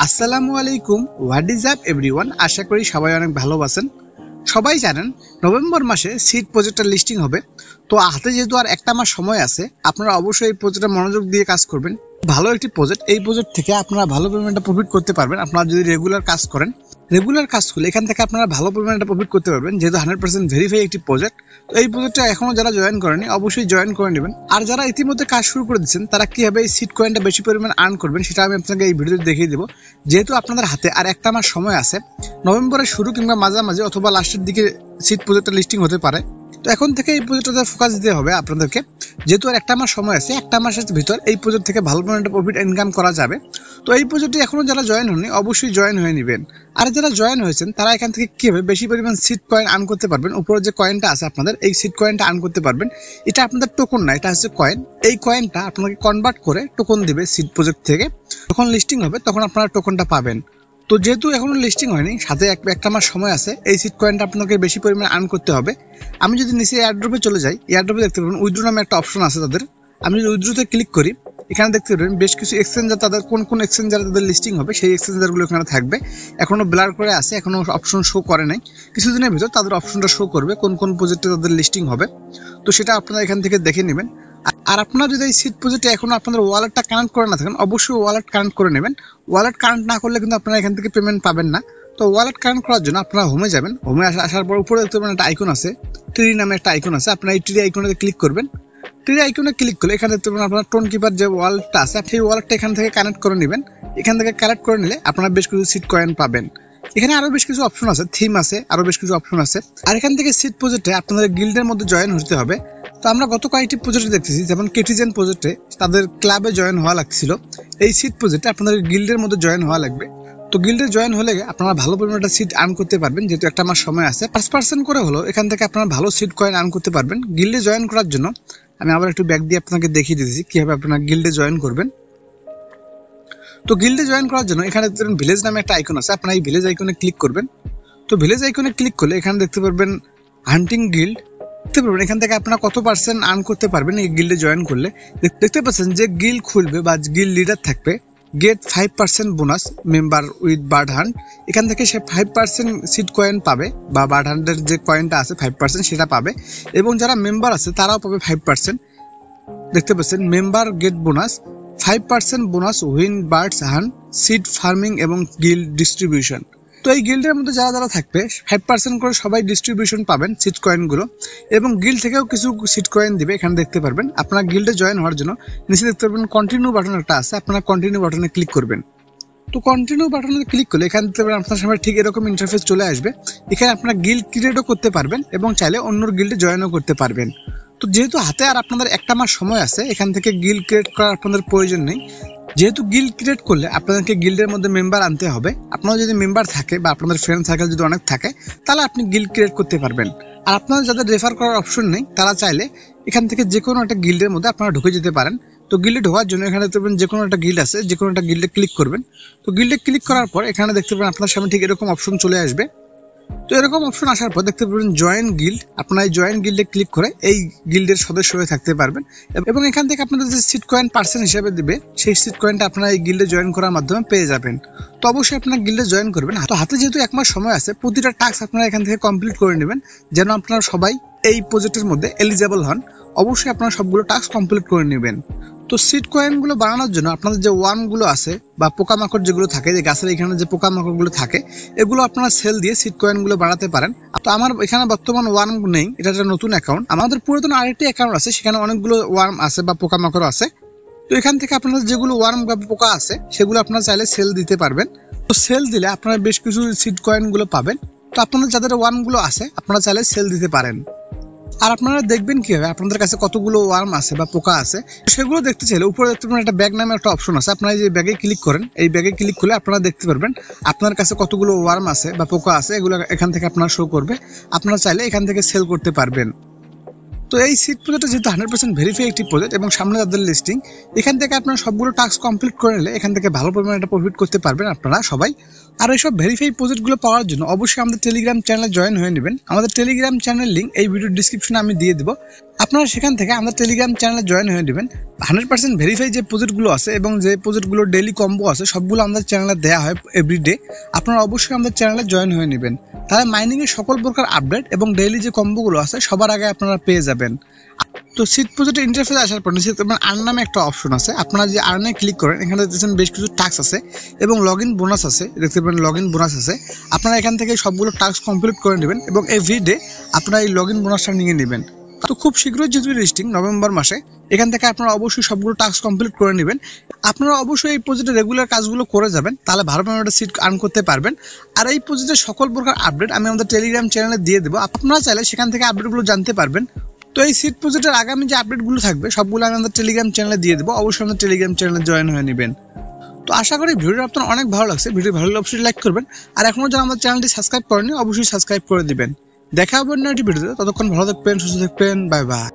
আসসালামু আলাইকুম, what is up everyone. আশা করি সবাই অনেক ভালো আছেন। সবাই জানেন নভেম্বর মাসে সিড প্রজেক্টের লিস্টিং হবে। তো হাতে যেহেতু আর একটা মাস সময় আছে, আপনারা অবশ্যই এই প্রজেক্টে মনোযোগ দিয়ে কাজ করবেন। ভালো একটি প্রজেক্ট, এই প্রজেক্ট থেকে আপনারা ভালো পরিমাণে প্রফিট করতে পারবেন। আপনারা যদি রেগুলার কাজ করেন, রেগুলার কাজ করলে এখান থেকে আপনারা ভালো পরিমাণে প্রফিট করতে পারবেন, যেহেতু 100% ভেরিফাই একটি প্রজেক্ট। তো এই প্রজেক্টটা এখনো যারা জয়েন করেনি অবশ্যই জয়েন করে নেবেন। আর যারা ইতিমধ্যে কাজ শুরু করে দিচ্ছেন তারা কিভাবে এই সিড কয়েনটা বেশি পরিমাণ আর্ন করবেন সেটা আমি আপনাকে এই ভিডিওতে দেখিয়ে দেবো। যেহেতু আপনাদের হাতে আর একটা মাস সময় আছে, নভেম্বরের শুরু কিংবা মাঝামাঝি অথবা লাস্টের দিকে সিড প্রজেক্টটা লিস্টিং হতে পারে। তো এখন থেকে এই প্রজেক্টটাতে ফোকাস দিতে হবে আপনাদেরকে। যেহেতু আর একটা মাস সময় আছে, একটা মাসের ভিতর এই প্রজেক্ট থেকে ভালো পরিমাণে প্রফিট ইনকাম করা যাবে। তো এই প্রজেক্টে এখনো যারা জয়েন হননি অবশ্যই জয়েন হয়ে নেবেন। আর যারা জয়েন হয়েছেন তারা এখান থেকে কিভাবে বেশি পরিমাণ সিড কয়েন আর্ন করতে পারবেন, উপরে যে কয়েনটা আছে আপনাদের এই সিড কয়েনটা আর্ন করতে পারবেন। এটা আপনাদের টোকন না, এটা হচ্ছে কয়েন। এই কয়েনটা আপনাকে কনভার্ট করে টোকন দিবে সিড প্রজেক্ট থেকে। যখন লিস্টিং হবে তখন আপনারা টোকনটা পাবেন। তো যেহেতু এখনো লিস্টিং হয়নি, সাথে একটা মাস সময় আছে, এই সিড কয়েনটা আপনাকে বেশি পরিমাণে আর্ন করতে হবে। আমি যদি নিচে এয়ারড্রপে চলে যাই, এয়ারড্রপে দেখতে পাবেন উইথড্র নামে একটা অপশন আছে তাদের। আমি যদি উইথড্রতে ক্লিক করি, এখানে দেখতে পাবেন বেশ কিছু এক্সচেঞ্জার, তাদের কোন কোন এক্সচেঞ্জারে তাদের লিস্টিং হবে সেই এক্সচেঞ্জারগুলো এখানে থাকবে। এখনো ব্লার করে আছে, এখনো অপশন শো করে নাই। কিছুদিনের ভিতর তাদের অপশনটা শো করবে কোন কোন প্রজেক্টে তাদের লিস্টিং হবে। তো সেটা আপনারা এখান থেকে দেখে নেবেন। আর আপনারা যদি এই সিড প্রজেক্টে এখনো আপনাদের ওয়ালেটটা কানেক্ট করে না থাকেন, অবশ্যই ওয়ালেট কানেক্ট করে নেবেন। ওয়ালেট কানেক্ট না করলে কিন্তু আপনারা এখান থেকে পেমেন্ট পাবেন না। তো ওয়ালেট কানেক্ট করার জন্য আপনারা হোমে যাবেন। হোমে আসার পর উপরে দেখতে পাবেন একটা আইকন আছে, ট্রি নামে একটা আইকন আছে। আপনারা এই ট্রি আইকনে ক্লিক করবেন। ট্রি আইকনে ক্লিক করলে এখানে দেখতে পাবেন আপনার টোন কিপার যে ওয়ালেটটা আছে, সেই ওয়ালেটটা এখান থেকে কানেক্ট করে নেবেন। এখান থেকে কানেক্ট করে নিলে আপনারা বেশ কিছু সিড কয়েন পাবেন। এখানে আরো বেশ কিছু অপশন আছে, থিম আছে, আরো বেশ কিছু অপশন আছে। আর এখান থেকে সিড প্রজেক্টে আপনাদের গিল্ডের মধ্যে জয়েন হতে হবে। তো আমরা গত কয়েকটি প্রজেক্টে দেখতেছি, যেমন কেটিজেন প্রজেক্টে তাদের ক্লাবে জয়েন হওয়া লাগছিল। এই সিড প্রজেক্টে আপনাদের গিল্ডের মধ্যে জয়েন হওয়া লাগবে। তো গিল্ডে জয়েন হলে আপনারা ভালো পরিমাণে সিড আর্ন করতে পারবেন, যেহেতু একটা মাস সময় আছে। 5% করে হলো এখান থেকে আপনারা ভালো সিড কয়েন আর্ন করতে পারবেন। গিল্ডে জয়েন করার জন্য আমি আবার একটু ব্যাক দিয়ে আপনাকে দেখিয়ে দিতেছি কিভাবে আপনারা গিল্ডে জয়েন করবেন। তো গিল্ডে জয়েন করার জন্য এখানে দেখতে পাবেন ভিলেজ নামে একটা আইকন আছে, আপনারা এই ভিলেজ আইকনে ক্লিক করবেন। তো ভিলেজ আইকনে ক্লিক করলে এখানে দেখতে পারবেন হান্টিং গিল্ড। দেখতে পারবেন এখান থেকে আপনারা কত পার্সেন্ট আর্ন করতে পারবেন এই গিল্ডে জয়েন করলে। দেখতে পাচ্ছেন যে গিল্ড খুলবে বা গিল্ড লিডার থাকবে, get 5% bonus member with bird hunt. এখান থেকে সে 5% সিড কয়েন পাবে, বা বার্ড হান্টের যে কয়েনটা আছে 5% সেটা পাবে। এবং যারা মেম্বার আছে তারাও পাবে 5%। দেখতে পাচ্ছেন member gate bonus 5% bonus when birds hunt, seed farming এবং গিল্ড ডিস্ট্রিবিউশন। তো এই গিল্ডের মধ্যে যারা যারা থাকবে 5% করে সবাই ডিস্ট্রিবিউশন পাবেন সিড কয়েনগুলো। এবং গিল্ড থেকেও কিছু সিড কয়েন দিবে, এখানে দেখতে পারবেন। আপনারা গিল্ডে জয়েন হওয়ার জন্য নিচে দেখতে পারবেন কন্টিনিউ বাটন একটা আছে, আপনারা কন্টিনিউ বাটনে ক্লিক করবেন। তো কন্টিনিউ বাটনে ক্লিক করলে এখানে দেখতে পাবেন আপনার সামনে ঠিক এরকম ইন্টারফেস চলে আসবে। এখানে আপনারা গিল্ড ক্রিয়েটও করতে পারবেন এবং চাইলে অন্যর গিল্ডে জয়েনও করতে পারবেন। তো যেহেতু হাতে আর আপনাদের একটা মাস সময় আছে, এখান থেকে গিল্ড ক্রিয়েট করার আপনাদের প্রয়োজন নেই। যেহেতু গিল্ড ক্রিয়েট করলে আপনাদেরকে গিল্ডের মধ্যে মেম্বার আনতে হবে। আপনার যদি মেম্বার থাকে বা আপনাদের ফ্রেন্ড সার্কেল যদি অনেক থাকে, তাহলে আপনি গিল্ড ক্রিয়েট করতে পারবেন। আর আপনারা যাদের রেফার করার অপশন নেই, তারা চাইলে এখান থেকে যে কোনো একটা গিল্ডের মধ্যে আপনারা ঢুকে যেতে পারেন। তো গিল্ডে ঢোকার জন্য এখানে দেখতে পাবেন যে কোনো একটা গিল্ড আছে, যে কোনো একটা গিল্ডে ক্লিক করবেন। তো গিল্ডে ক্লিক করার পর এখানে দেখতে পাবেন আপনার সামনে ঠিক এরকম অপশন চলে আসবে। তো এরকম অপশন আসার পর দেখতে পাবেন জয়েন গিল্ড। আপনারা এই জয়েন গিল্ডে ক্লিক করে এই গিল্ডের সদস্য হয়ে থাকতে পারবেন। এবং এখান থেকে আপনাদের যে সিড কয়েন পার্সেন্ট হিসেবে দিবে, সেই সিড কয়েনটা আপনারা এই গিল্ডে জয়েন করার মাধ্যমে পেয়ে যাবেন। তো অবশ্যই আপনারা গিল্ডে জয়েন করবেন। তো হাতে যেহেতু এক মাস সময় আছে, প্রতিটা টাস্ক আপনারা এখান থেকে কমপ্লিট করে নেবেন, যেন আপনারা সবাই এই প্রজেক্টের মধ্যে এলিজেবল হন। অবশ্যই আপনারা সবগুলো টাস্ক কমপ্লিট করে নেবেন। তো সিড কয়েনগুলো বানানোর জন্য আপনাদের যে ওয়ার্মগুলো আছে বা পোকামাকড় যেগুলো থাকে, যে গাছের এখানে যে পোকামাকড়গুলো থাকে, এগুলো আপনারা সেল দিয়ে সিড কয়েনগুলো বানাতে পারেন। তো আমার এখানে বর্তমান ওয়ার্ম নেই, এটা একটা নতুন অ্যাকাউন্ট। আমাদের পুরাতন আরেকটি অ্যাকাউন্ট আছে, সেখানে অনেকগুলো ওয়ার্ম আছে বা পোকামাকড় আছে। তো এখান থেকে আপনাদের যেগুলো ওয়ার্ম বা পোকা আছে সেগুলো আপনারা চাইলে সেল দিতে পারবেন। তো সেল দিলে আপনারা বেশ কিছু সিড কয়েনগুলো পাবেন। তো আপনাদের যাদের ওয়ার্মগুলো আছে আপনারা চাইলে সেল দিতে পারেন। আর আপনারা দেখবেন কিভাবে আপনাদের কাছে কতগুলো ওয়ার্ম আছে বা পোকা আছে, সেগুলো দেখতে চাইলে উপরে দেখতে পাবেন একটা ব্যাগ নামে একটা অপশন আছে। আপনারা যে ব্যাগে ক্লিক করেন, এই ব্যাগে ক্লিক করলে আপনারা দেখতে পারবেন আপনার কাছে কতগুলো ওয়ার্ম আছে বা পোকা আছে, এগুলো এখান থেকে আপনারা শো করবে। আপনারা চাইলে এখান থেকে সেল করতে পারবেন। তো তো এই সিট প্রজেক্টটা যেহেতু 100% ভেরিফাই একটি প্রজেক্ট এবং সামনে তাদের লিস্টিং, এখান থেকে আপনারা সবগুলো টাস্ক কমপ্লিট করে নিলে এখান থেকে ভালো পরিমাণে একটা প্রফিট করতে পারবেন আপনারা সবাই। আর এইসব ভেরিফাই প্রজেক্টগুলো পাওয়ার জন্য অবশ্যই আমাদের টেলিগ্রাম চ্যানেলে জয়েন হয়ে নেবেন। আমাদের টেলিগ্রাম চ্যানেল লিঙ্ক এই ভিডিওর ডিসক্রিপশনে আমি দিয়ে দেবো, আপনারা সেখান থেকে আমাদের টেলিগ্রাম চ্যানেলে জয়েন হয়ে নেবেন। 100% ভেরিফাই যে প্রজেক্টগুলো আছে এবং যে প্রজেক্টগুলো ডেইলি কম্বো আছে সবগুলো আমাদের চ্যানেলে দেওয়া হয় এভরিডে, আপনারা অবশ্যই আমাদের চ্যানেলে জয়েন হয়ে নেবেন। তাহলে মাইনিংয়ের সকল প্রকার আপডেট এবং ডেইলি যে কম্বোগুলো আছে সবার আগে আপনারা পেয়ে যাবেন। তো সিট প্রজেক্টের ইন্টারফেসে আসার পর নিচে আর্ন নামে একটা অপশন আছে, আপনারা যে আর্নে ক্লিক করেন এখানে দেখতেছেন বেশ কিছু টাস্ক আছে এবং লগ ইন বোনাস আছে, দেখতে পাবেন লগ ইন বোনাস আছে। আপনারা এখান থেকে সবগুলো টাস্ক কমপ্লিট করে নেবেন এবং এভরিডে আপনারা এই লগ ইন বোনাসটা নিয়ে নেবেন। তো খুব শীঘ্রই যেহেতু লিস্টিং নভেম্বর মাসে, এখান থেকে আপনারা অবশ্যই সবগুলো টাস্ক কমপ্লিট করে নেবেন। আপনারা অবশ্যই এই প্রজেক্টের রেগুলার কাজগুলো করে যাবেন, তাহলে ভালো পরিমাণে সিট আর্ন করতে পারবেন। আর এই প্রজেক্টের সকল প্রকার আপডেট আমি আমাদের টেলিগ্রাম চ্যানেলে দিয়ে দেবো, আপনারা চাইলে সেখান থেকে আপডেটগুলো জানতে পারবেন। তো এই সিট প্রজেক্টের আগামী যে আপডেটগুলো থাকবে সবগুলো আমি আমাদের টেলিগ্রাম চ্যানেলে দিয়ে দেবো, অবশ্যই আমাদের টেলিগ্রাম চ্যানেলে জয়েন হয়ে নেবেন। তো আশা করি ভিডিওটা আপনার অনেক ভালো লাগছে, ভিডিও ভালো লাগলে অবশ্যই লাইক করবেন। আর এখনো যারা আমাদের চ্যানেলটি সাবস্ক্রাইব করেনি অবশ্যই সাবস্ক্রাইব করে দিবেন। দেখা হবে অন্য একটি ভিডিওতে, ততক্ষণ ভালো থাকবেন, সুস্থ থাকবেন, বাই বাই।